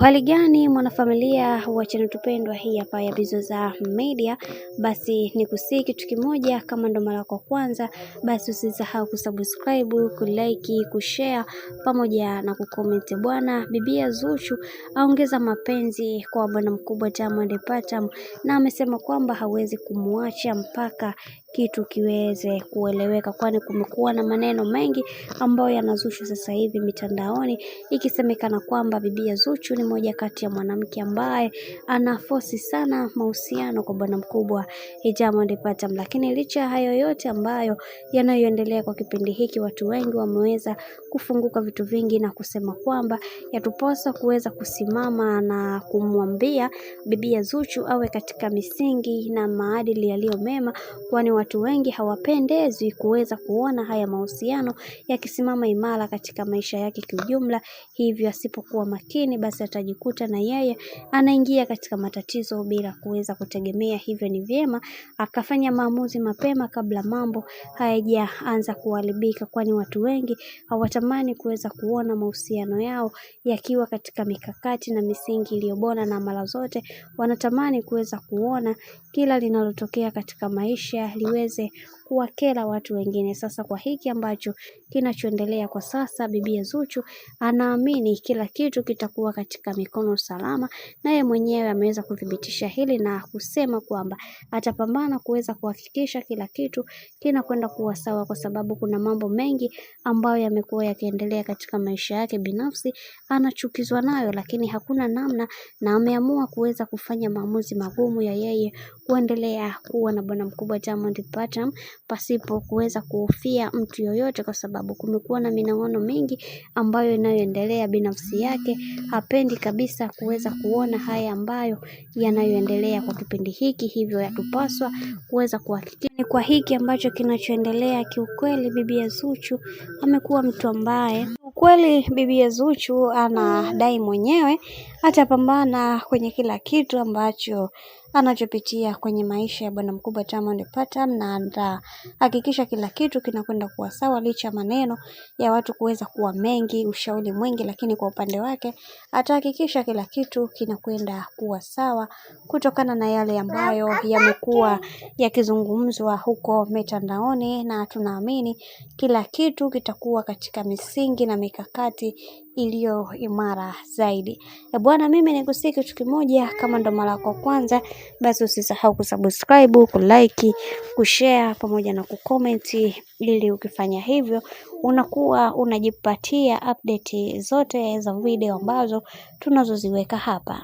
Hali gani mwanafamilia wa channel tupendwa hii hapa ya Bizoza Media, basi ni kusii kitu kimoja, kama ndo mara kwa kwanza basi usisahau kusubscribe, kulike, kushare pamoja na kucomment. Bwana Bibia Zuchu aongeza mapenzi kwa bwana mkubwa Diamond Platnumz, na amesema kwamba hawezi kumuacha mpaka kitu kiweze kueleweka, kwani kumekuwa na maneno mengi ambayo yanazusha sasa hivi mitandaoni, ikisemekana kwamba Bibia Zuchu ni moja kati ya mwanamke ambaye anafosi sana mahusiano kwa bwana mkubwa Diamond Platnumz. Lakini licha ya hayo yote ambayo yanayoendelea kwa kipindi hiki, watu wengi wameweza kufunguka vitu vingi na kusema kwamba yatupasa kuweza kusimama na kumwambia Bibia Zuchu awe katika misingi na maadili yaliyo mema, kwani watu wengi hawapendezwi kuweza kuona haya mahusiano yakisimama imara katika maisha yake kiujumla. Hivyo asipokuwa makini, basi atajikuta na yeye anaingia katika matatizo bila kuweza kutegemea. Hivyo ni vyema akafanya maamuzi mapema kabla mambo hayajaanza kuharibika, kwani watu wengi hawatamani kuweza kuona mahusiano yao yakiwa katika mikakati na misingi iliyo bora, na mara zote wanatamani kuweza kuona kila linalotokea katika maisha liweze kuwakera watu wengine. Sasa kwa hiki ambacho kinachoendelea kwa sasa, Bibia Zuchu anaamini kila kitu kitakuwa katika mikono salama, naye mwenyewe ameweza kuthibitisha hili na kusema kwamba atapambana kuweza kuhakikisha kila kitu kinakwenda kuwa sawa, kwa sababu kuna mambo mengi ambayo yamekuwa yakiendelea katika maisha yake binafsi anachukizwa nayo, lakini hakuna namna, na ameamua kuweza kufanya maamuzi magumu ya yeye kuendelea kuwa na bwana mkubwa Diamond Platnumz pasipo kuweza kuhofia mtu yoyote, kwa sababu kumekuwa na minong'ono mingi ambayo inayoendelea. Binafsi yake hapendi kabisa kuweza kuona haya ambayo yanayoendelea kwa kipindi hiki, hivyo yatupaswa kuweza kuhakikisha kwa hiki ambacho kinachoendelea. Kiukweli Bibia Zuchu amekuwa mtu ambaye kweli Bibia Zuchu anadai mwenyewe atapambana kwenye kila kitu ambacho anachopitia kwenye maisha ya bwana mkubwa Diamond Platnumz, na atahakikisha kila kitu kinakwenda kuwa sawa, licha maneno ya watu kuweza kuwa mengi, ushauri mwingi, lakini kwa upande wake atahakikisha kila kitu kinakwenda kuwa sawa, kutokana na yale ambayo yamekuwa yakizungumzwa huko mitandaoni, na tunaamini kila kitu kitakuwa katika misingi na mikakati iliyo imara zaidi. Bwana, mimi nikusii kitu kimoja, kama ndo mara kwa kwanza basi usisahau kusubscribe, kulike, kushare pamoja na kucomment, ili ukifanya hivyo unakuwa unajipatia update zote za video ambazo tunazoziweka hapa.